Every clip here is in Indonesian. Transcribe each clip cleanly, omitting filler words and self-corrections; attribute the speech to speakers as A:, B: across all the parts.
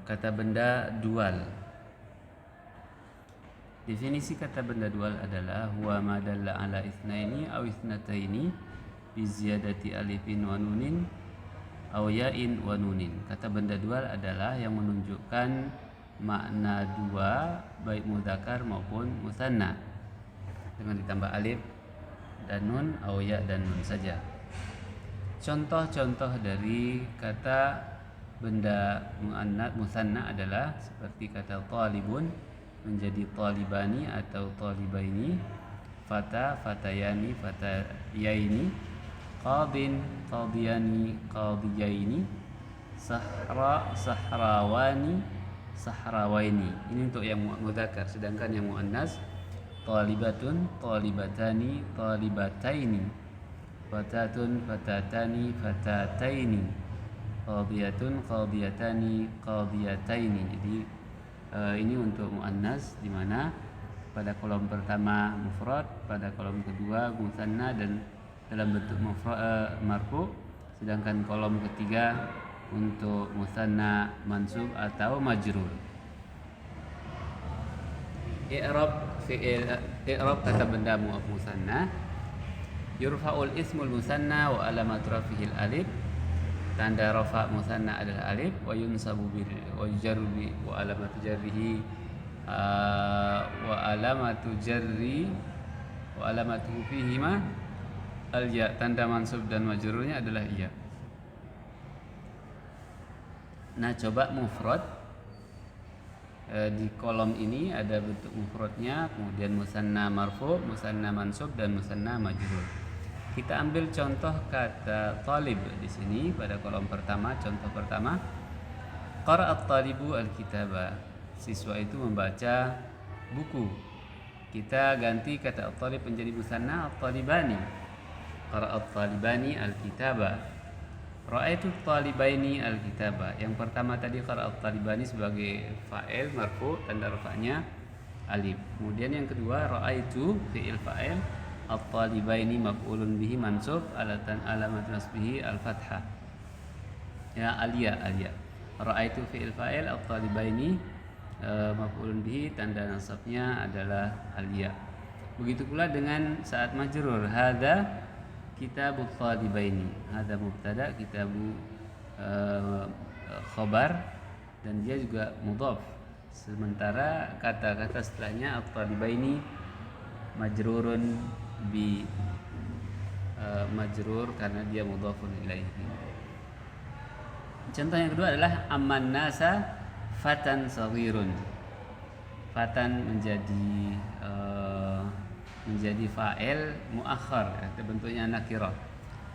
A: Kata benda dual. Definisi kata benda dual adalah huwa ma dalla ala itsnaini aw itsnataini bi ziyadati alifin wa nunin aw ya'in wa nunin. Kata benda dual adalah yang menunjukkan makna dua baik mudzakkar maupun musanna dengan ditambah alif dan nun aw ya dan nun saja. Contoh-contoh dari kata benda muannats musanna adalah seperti kata talibun menjadi talibani atau talibaini, fata fatayani fatayaini, qadin qadiyani qadiyaini, sahra sahrawani sahrawaini. Ini untuk yang mudzakkar, sedangkan yang muannas talibatun talibatani talibataini, fatatun fatatani fatataini, qadiyatun qadiyatani qadiyataini. Jadi ini untuk muannas, di mana pada kolom pertama mufrad, pada kolom kedua musanna dan dalam bentuk marfu, sedangkan kolom ketiga untuk musanna mansub atau majrur. I'rab kata benda musanna. Yurfa'ul ismul musanna wa alamat rafihi alif. Tanda rafa musanna adalah alif. Wa yunsabu wa yujarru wa alamatu jarrihi wa alamatu jarri wa alamatu fihi ma al ya. Tanda mansub dan majrurnya adalah ya. Nah, coba mufrad. Di kolom ini ada bentuk mufradnya, kemudian musanna marfu, musanna mansub dan musanna majrur. Kita ambil contoh kata talib di sini pada kolom pertama. Contoh pertama, qara'at talibu al-kitaba. Siswa itu membaca buku. Kita ganti kata at-talib menjadi musanna at-talibani. Qara'at talibani al-kitaba. Ra'aitu talibaini al-kitaba. Yang pertama tadi qara'at talibani sebagai fa'il marfu, tanda rafa'nya alif. Kemudian yang kedua ra'aitu fi'il fa'il, at-talibaini maf'ulun bihi mansub, alamat nasbihi al-fathah. Ya, alia. Ra'aitu fi'il fa'il, at-talibaini maf'ulun bihi, tanda nasabnya adalah alia. Begitu pula dengan saat majrur. Hadza kitabut talibaini. Hadza mubtada, kitabu khabar, dan dia juga mudhaf. Sementara kata-kata setelahnya at-talibaini majrurun bi majrur karena dia mudhafun ilaihi. Contoh yang kedua adalah amman nasa fatan saghirun. Fatan menjadi fa'il muakhar, bentuknya nakirah.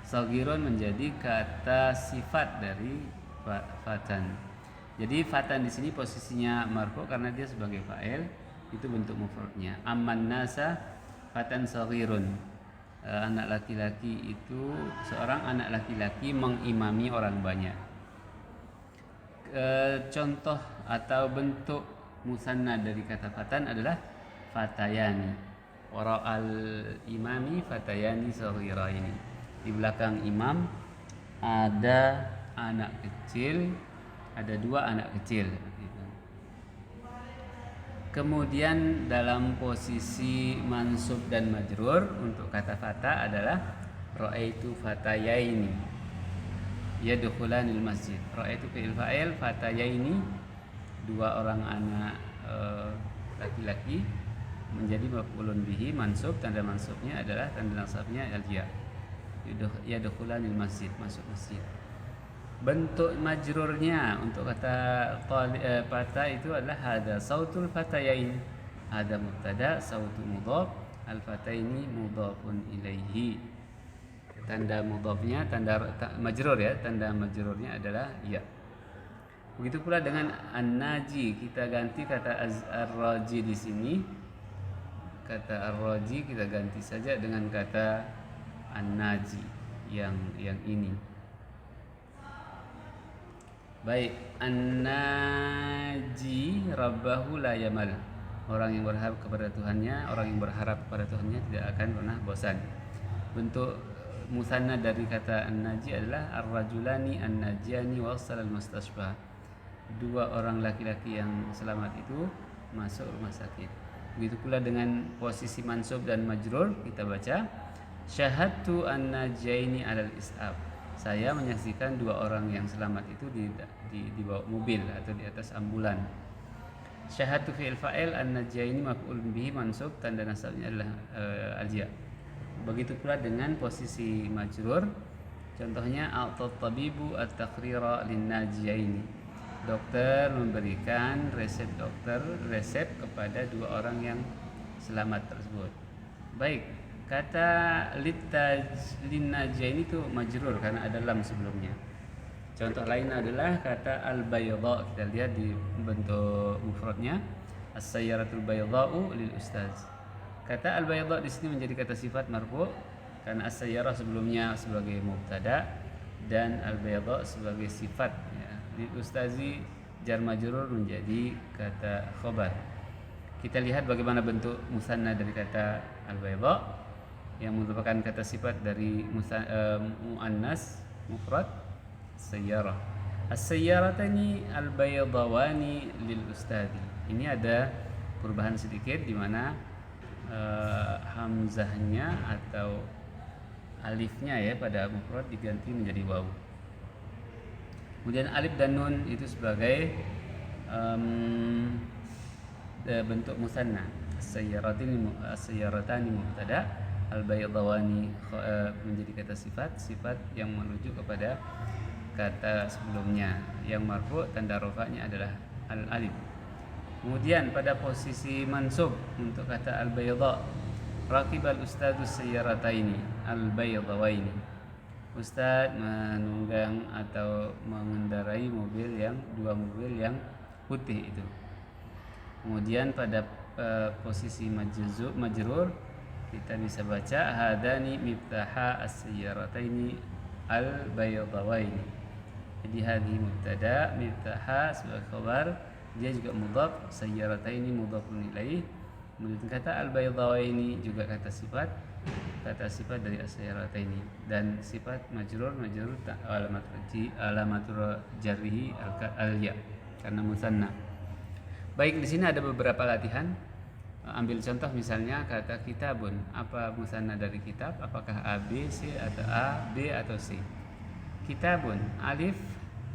A: Saghirun menjadi kata sifat dari fatan. Jadi fatan di sini posisinya marfu karena dia sebagai fa'il, itu bentuk mufradnya. Amman nasa fatan saghirun. Anak laki-laki itu, seorang anak laki-laki mengimami orang banyak. Contoh atau bentuk musanna dari kata fatan adalah fatayani. Wara'al imami fatayani saghiraini. Di belakang imam ada anak kecil, ada dua anak kecil. Kemudian dalam posisi mansub dan majrur untuk kata fata adalah ra'aitu fatayaini yadkhulanil masjid. Ra'aitu fi'il fa'il, fatayaini dua orang anak laki-laki menjadi maf'ulun bihi mansub, tanda mansubnya adalah tanda nasabnya al-ya. Yadkhulanil masjid, masuk masjid. Bentuk majrurnya untuk kata fata itu adalah hadza sautul fatayain. Hadza mubtada, sautu mudhaf, al-fataini mudhafun ilaihi. Tanda mudhafnya tanda majrur ya, tanda majrurnya adalah ya. Begitu pula dengan an-naji, kita ganti kata ar-raji di sini. Kata ar-raji kita ganti saja dengan kata an-naji yang ini. Baik, an-naji rabbahu la yamal. Orang yang berharap kepada Tuhannya, orang yang berharap kepada Tuhannya tidak akan pernah bosan. Bentuk musanna dari kata an-naji adalah ar-rajulani an-najiyani wa asal al-mustashbah. dua orang laki-laki yang selamat itu masuk rumah sakit. Begitu pula dengan posisi mansub dan majrur, kita baca syahadtu an-najaini alal is'ab. Saya menyaksikan dua orang yang selamat itu di bawah mobil atau di atas ambulan. Syahadtu fi'il fa'il, an-najaini maf'ul bihi mansub, tanda nasabnya adalah al-ya. Begitu pula dengan posisi majrur. Contohnya a'tat tabibu at-taqrira lin-najiyaini. Dokter memberikan resep kepada dua orang yang selamat tersebut. Baik, kata lin-najiyaini itu majrur karena ada lam sebelumnya. Contoh lain adalah kata al-bayadha. Kita lihat di bentuk mufradnya, as-sayyaratul baydha'u lil ustaz. Kata al-bayadha di sini menjadi kata sifat marfu karena as-sayyarah sebelumnya sebagai mubtada dan al-bayadha sebagai sifat, ya. Lil ustazi jar majrur menjadi kata khabar. Kita lihat bagaimana bentuk musanna dari kata al-bayadha yang merupakan kata sifat dari muannas mufrad sayyarah. As-sayyaratani al-baydawani lil ustadi. Ini ada perubahan sedikit di mana hamzahnya atau alifnya ya pada mufrad diganti menjadi waw. Kemudian alif dan nun itu sebagai bentuk musanna. As-sayyaratani mubtada, al-baydawani menjadi kata sifat yang merujuk kepada kata sebelumnya. Yang marfu tanda rafa'nya adalah al-alif. Kemudian pada posisi mansub untuk kata al-baydha, raqibal ustadus sayyarataini al-baydhawaini. Ustaz menunggang atau mengendarai dua mobil yang putih itu. Kemudian pada posisi majrur kita bisa baca hadani miftaha as-sayyarataini al-baydhawaini. Jadi hadhi mubtada, miftaha sebagai khabar, dia juga mudhaf, sayyarataini mudhafun ilaih. Kemudian kata al-baydhawaini juga kata sifat dari as-sayyarataini, dan sifat majrur alamatur jarrihi al-ya karena musanna. Baik, di sini ada beberapa latihan. Ambil contoh misalnya kata kitabun. Apa musanna dari kitab? Apakah A, B, C atau A, B atau C? Kitabun, alif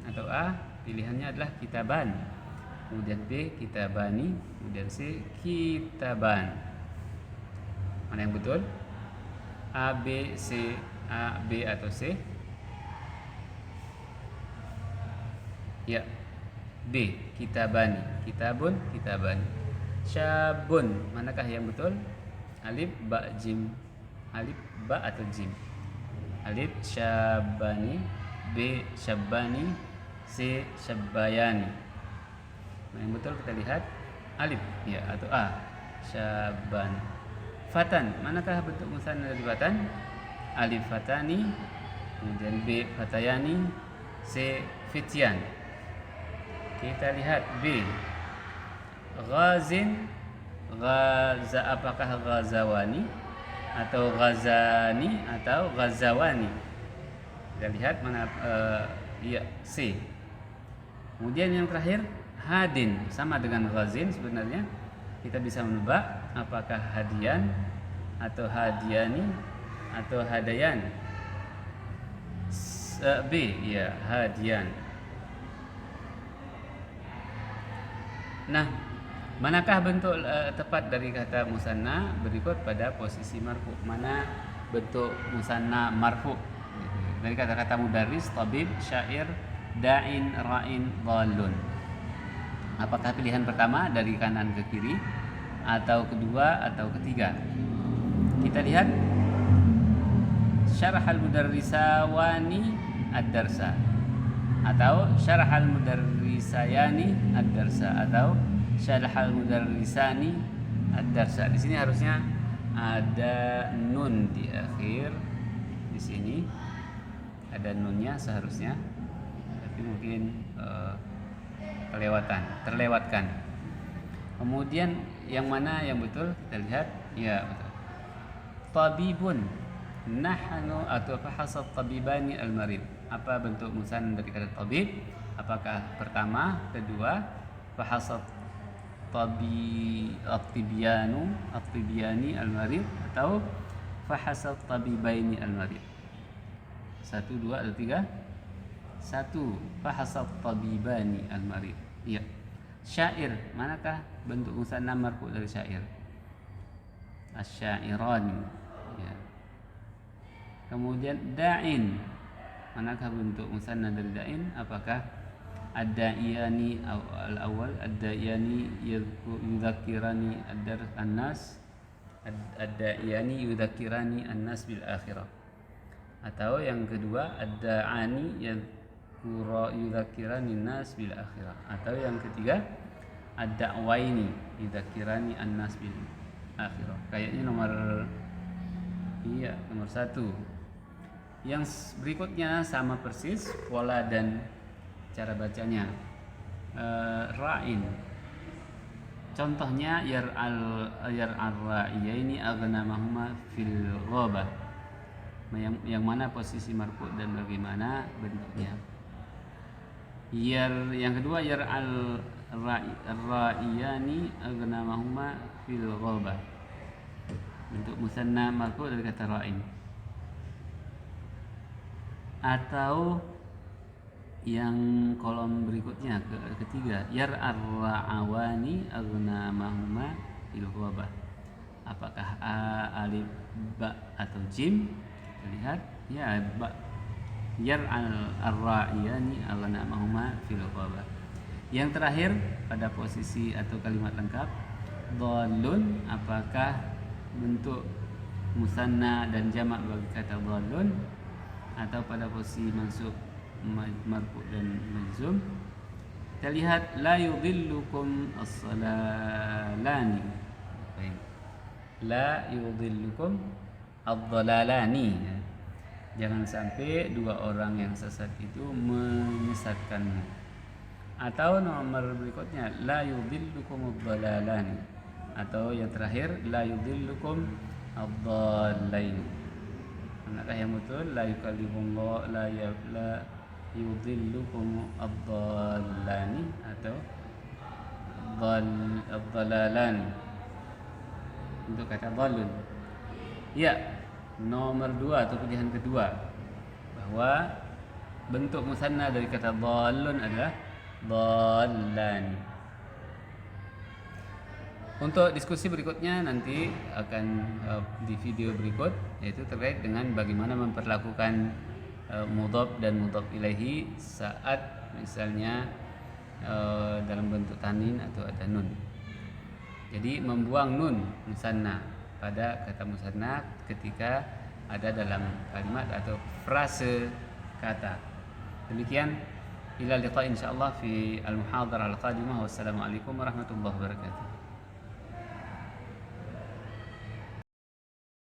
A: atau A, pilihannya adalah kitaban. Kemudian B, kitabani. Kemudian C, kitaban. Mana yang betul? A, B, C, A, B atau C? Ya, B, kitabani. Kitabun, kitabani. Syabun, manakah yang betul? Alif, ba, jim. Alif, ba atau jim? Alif, syabani. B, syabani. C, syabayani. Yang betul kita lihat alif ya atau A, syaban. Fatan, manakah bentuk musanna dari fatan? Alif fatani, kemudian B fatayani, C fityan. Kita lihat B. Ghazin, apakah ghazawani atau ghazani atau ghazawani? Kita lihat mana ya C. Kemudian yang terakhir hadin, sama dengan ghazin sebenarnya. Kita bisa menebak apakah hadian atau hadiani atau hadayan. B ya hadian. Nah, manakah bentuk tepat dari kata musanna? Berikut pada posisi marfu. Mana bentuk musanna marfu? Dari kata-kata mudarris, tabib, syair, da'in, ra'in, dhalun. Apakah pilihan pertama dari kanan ke kiri, atau kedua atau ketiga? Kita lihat syarahal mudarrisawani ad-darsa, atau syarahal mudarrisayani ad-darsa, atau syarahal mudarrisani ad-darsa. Di sini harusnya ada nun di akhir. Di sini ada nunnya seharusnya, tapi mungkin terlewatkan. Kemudian yang mana yang betul? Kita lihat ya betul. Tabibun, nahnu atau fahasab tabibani al-marid. Apa bentuk musanna dari kata tabib? Apakah pertama, kedua, fahasat at-tibyani al-marid, atau fahasat tabibaini al-marid? 1, 2 atau 3? 1, fahasat tabibani al-marid. Iya. Syair, manakah bentuk musanna marfu dari syair? Asy-syairani. Ya. Kemudian da'in, manakah bentuk musanna dari da'in? Apakah ad-da'iyani al-awwal, ad-da'iyani yudzakkirani an-nas, ad-da'iyani yudzakkirani an-nas bil akhirah, atau yang kedua ad-da'ani yudzakkirani an-nas bil akhirah, atau yang ketiga ad-da'waini yudzakkirani an-nas bil akhirah. Kayaknya nomor 1. Yang berikutnya sama persis pola dan cara bacanya. Ra'in, contohnya yar'al ra'iyaini aghnamahuma fil ghabah. Yang mana posisi marfu dan bagaimana bentuknya? Yang kedua yar'al ra'iyani aghnamahuma fil ghabah, bentuk musanna marfu dari kata ra'in. Atau yang kolom berikutnya, ketiga, yar'ar ra'awani aghnamahuma fil ghabah. Apakah alif, ba atau jim? Kita lihat, ya, ba. Yar'al ar-ra'iyani aghnamahuma fil ghabah. Yang terakhir pada posisi atau kalimat lengkap, dhalun, apakah bentuk musanna dan jamak bagi kata dhalun, atau pada posisi mansub, marfu dan majzum? Kita lihat, la yudhillukum as-salalani. La yudhillukum ad-dhalalani. Jangan sampai dua orang yang sesat itu menyesatkanmu. Atau nomor berikutnya, la yudhillukum ad-dhalalani, atau yang terakhir, la yudhillukum ad-dhallain. Manakah yang betul? La yukallifullah la yudhillukum ad-dhallani, atau ad-dhallalan untuk kata dhalun? Ya, nomor 2 atau pilihan kedua, bahwa bentuk musanna dari kata dhalun adalah dhallani. Untuk diskusi berikutnya nanti akan di video berikut, yaitu terkait dengan bagaimana memperlakukan mudhaf dan mudhaf ilaihi saat misalnya dalam bentuk tanin atau ada nun. Jadi membuang nun musanna pada kata musanna ketika ada dalam kalimat atau frase kata. Demikian, ila liqa insyaallah fi al-muhadarah al-qadimah. Wassalamualaikum warahmatullahi wabarakatuh.